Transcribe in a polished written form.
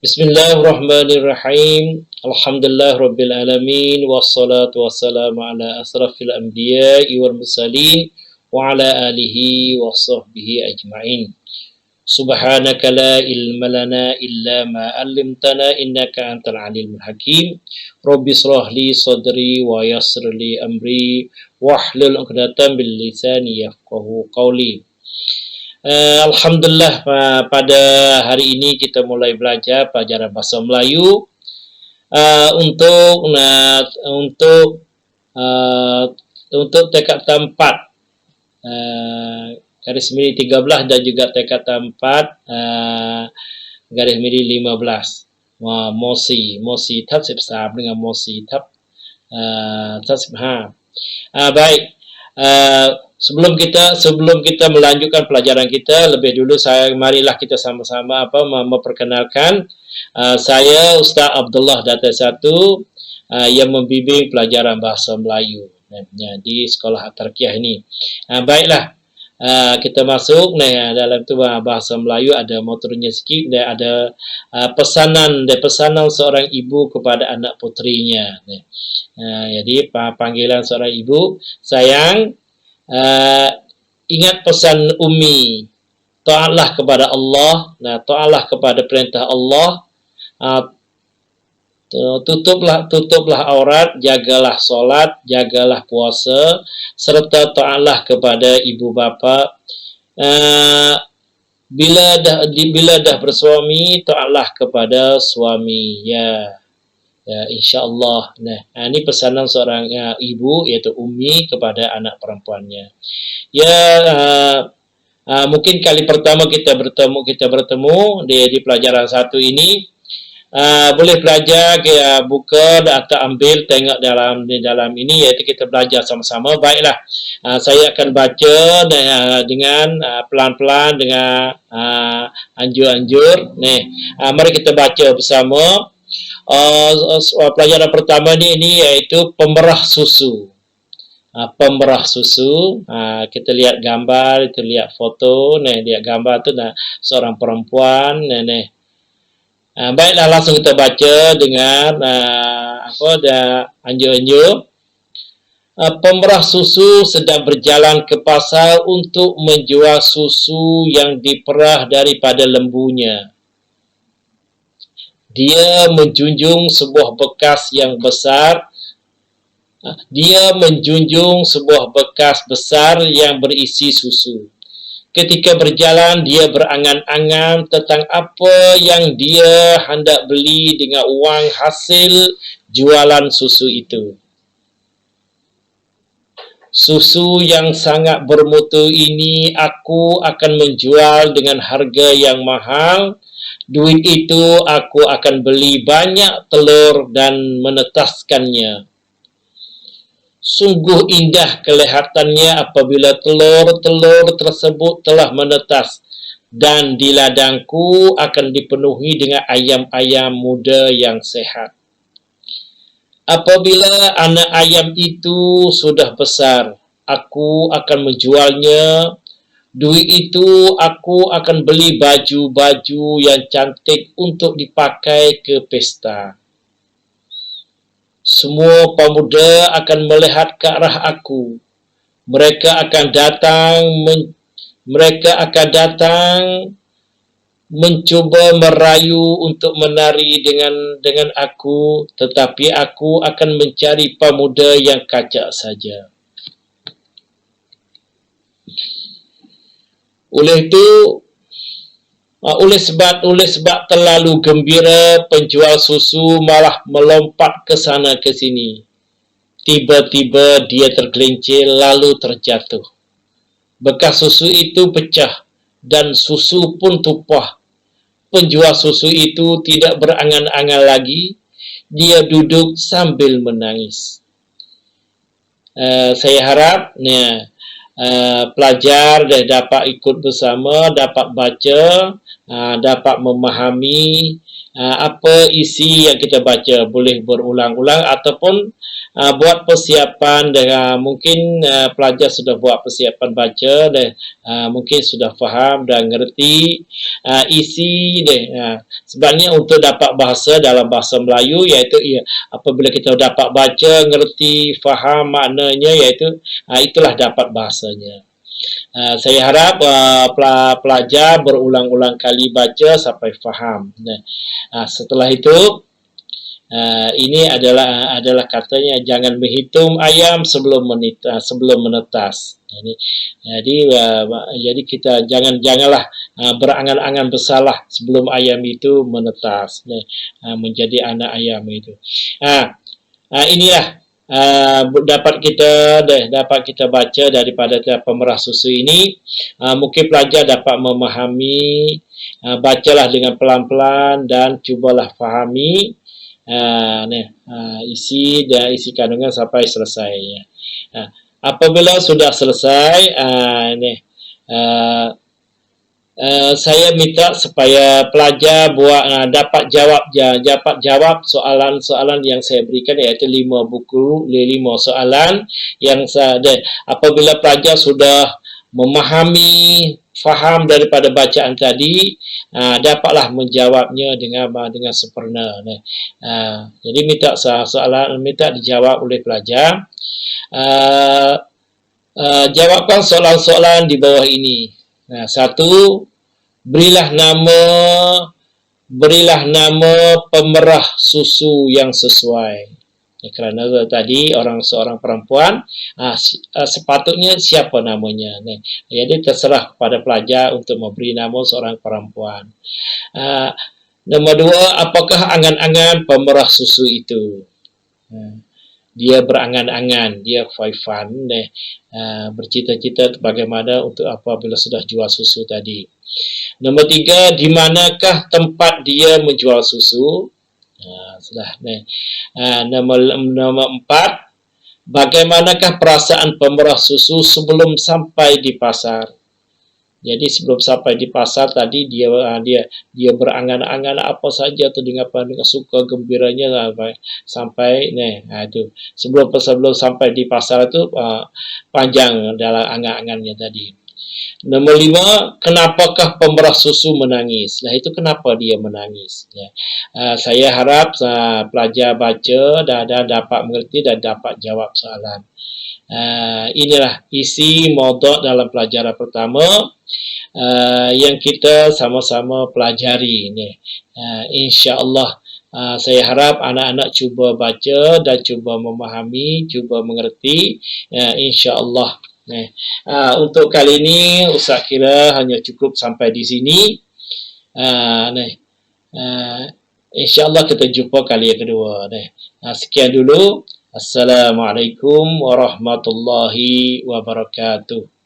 Bismillahirrahmanirrahim. Alhamdulillah rabbil alamin wassalatu wassalamu ala asrafil anbiya'i wal mursalin wa ala alihi wa sahbihi ajma'in. Subhanaka la ilma lana illa ma 'allamtana innaka antal alimul hakim. Rabbi shrah li sadri wa yassir li amri wahlul 'uqdatam min lisani yafqahu qawli. Alhamdulillah pada hari ini kita mulai belajar pelajaran bahasa Melayu untuk tingkatan 4 garis miring 13 dan juga tingkatan 4 garis miring 15. Mosi thấp xếp sạp dengan mosi thấp thấp xếp ha. Baik. Sebelum kita melanjutkan pelajaran kita, lebih dulu marilah kita sama-sama memperkenalkan saya Ustaz Abdullah Datai 1 yang membimbing pelajaran bahasa Melayu di sekolah At-Tarqiyah ini. Baiklah, kita masuk dalam tu bahasa Melayu ada motornya sikit dan ada pesanan seorang ibu kepada anak puterinya. Jadi panggilan seorang ibu, sayang, ingat pesan Ummi, taatlah kepada Allah, taatlah kepada perintah Allah, tutuplah aurat, jagalah solat, jagalah puasa, serta taatlah kepada ibu bapa. Bila dah bersuami, taatlah kepada suami. Ya, insya-Allah. Ini pesanan seorang ibu, iaitu Ummi, kepada anak perempuannya. Mungkin kali pertama kita bertemu di pelajaran 1 ini. Boleh belajar, buka atau ambil, tengok dalam ini, iaitu kita belajar sama-sama. Baiklah, saya akan baca dengan pelan-pelan, dengan anjur-anjur. Mari kita baca bersama. Pelajaran pertama ini iaitu pemerah susu. Pemerah susu. Kita lihat gambar, kita lihat foto. Lihat gambar tu seorang perempuan. Baiklah, langsung kita baca dengan anjur-anjur. Pemerah susu sedang berjalan ke pasar untuk menjual susu yang diperah daripada lembunya. Dia menjunjung sebuah bekas besar yang berisi susu. Ketika berjalan, dia berangan-angan tentang apa yang dia hendak beli dengan wang hasil jualan susu itu. Susu yang sangat bermutu ini aku akan menjual dengan harga yang mahal. Duit itu aku akan beli banyak telur dan menetaskannya. Sungguh indah kelihatannya apabila telur-telur tersebut telah menetas, dan di ladangku akan dipenuhi dengan ayam-ayam muda yang sehat. Apabila anak ayam itu sudah besar, aku akan menjualnya. Duit itu aku akan beli baju-baju yang cantik untuk dipakai ke pesta. Semua pemuda akan melihat ke arah aku. Mereka akan datang mencuba merayu untuk menari dengan aku, tetapi aku akan mencari pemuda yang kacak saja. Oleh sebab terlalu gembira, penjual susu malah melompat ke sana ke sini. Tiba-tiba dia tergelincir lalu terjatuh. Bekas susu itu pecah dan susu pun tumpah. Penjual susu itu tidak berangan-angan lagi. Dia duduk sambil menangis. Saya harap pelajar dapat ikut bersama, dapat baca, dapat memahami apa isi yang kita baca, boleh berulang-ulang ataupun buat persiapan dengan mungkin pelajar sudah buat persiapan baca dan mungkin sudah faham dan ngerti isi dia. Sebabnya untuk dapat bahasa dalam bahasa Melayu iaitu apabila kita dapat baca, ngerti, faham maknanya iaitu itulah dapat bahasanya. Saya harap pelajar berulang-ulang kali baca sampai faham. Setelah itu ini adalah katanya jangan menghitung ayam sebelum menetas. Jadi kita janganlah berangan-angan bersalah sebelum ayam itu menetas, menjadi anak ayam itu. Inilah dapat kita baca daripada pemerah susu ini. Mungkin pelajar dapat memahami, bacalah dengan pelan-pelan dan cubalah fahami isi kandungan sampai selesai. Apabila sudah selesai, saya minta supaya pelajar dapat jawab soalan-soalan yang saya berikan, iaitu 5 soalan yang apabila pelajar sudah memahami, faham daripada bacaan tadi, dapatlah menjawabnya dengan sempurna. Jadi minta dijawab oleh pelajar. Jawabkan soalan-soalan di bawah ini. 1. Berilah nama pemerah susu yang sesuai. Kerana tadi seorang perempuan, sepatutnya siapa namanya. Jadi terserah kepada pelajar untuk memberi nama seorang perempuan. Nombor 2, apakah angan-angan pemerah susu itu? Dia berangan-angan, dia faifan, bercita-cita bagaimana untuk apabila sudah jual susu tadi. Nombor 3, di manakah tempat dia menjual susu? Nombor 4, bagaimanakah perasaan pemerah susu sebelum sampai di pasar? Jadi sebelum sampai di pasar tadi dia berangan-angan apa saja tu dengan suka gembiranya sampai itu. Sebelum sampai di pasar itu panjang dalam angan-angannya tadi. Nombor 5, kenapakah pemerah susu menangis? Itu kenapa dia menangis? Saya harap pelajar baca dan dapat mengerti dan dapat jawab soalan. Inilah isi maudhu' dalam pelajaran pertama yang kita sama-sama pelajari ini. InsyaAllah saya harap anak-anak cuba baca dan cuba memahami, cuba mengerti. InsyaAllah. Untuk kali ini Ustaz kira hanya cukup sampai di sini. InsyaAllah kita jumpa kali yang kedua. Sekian dulu. Assalamualaikum warahmatullahi wabarakatuh.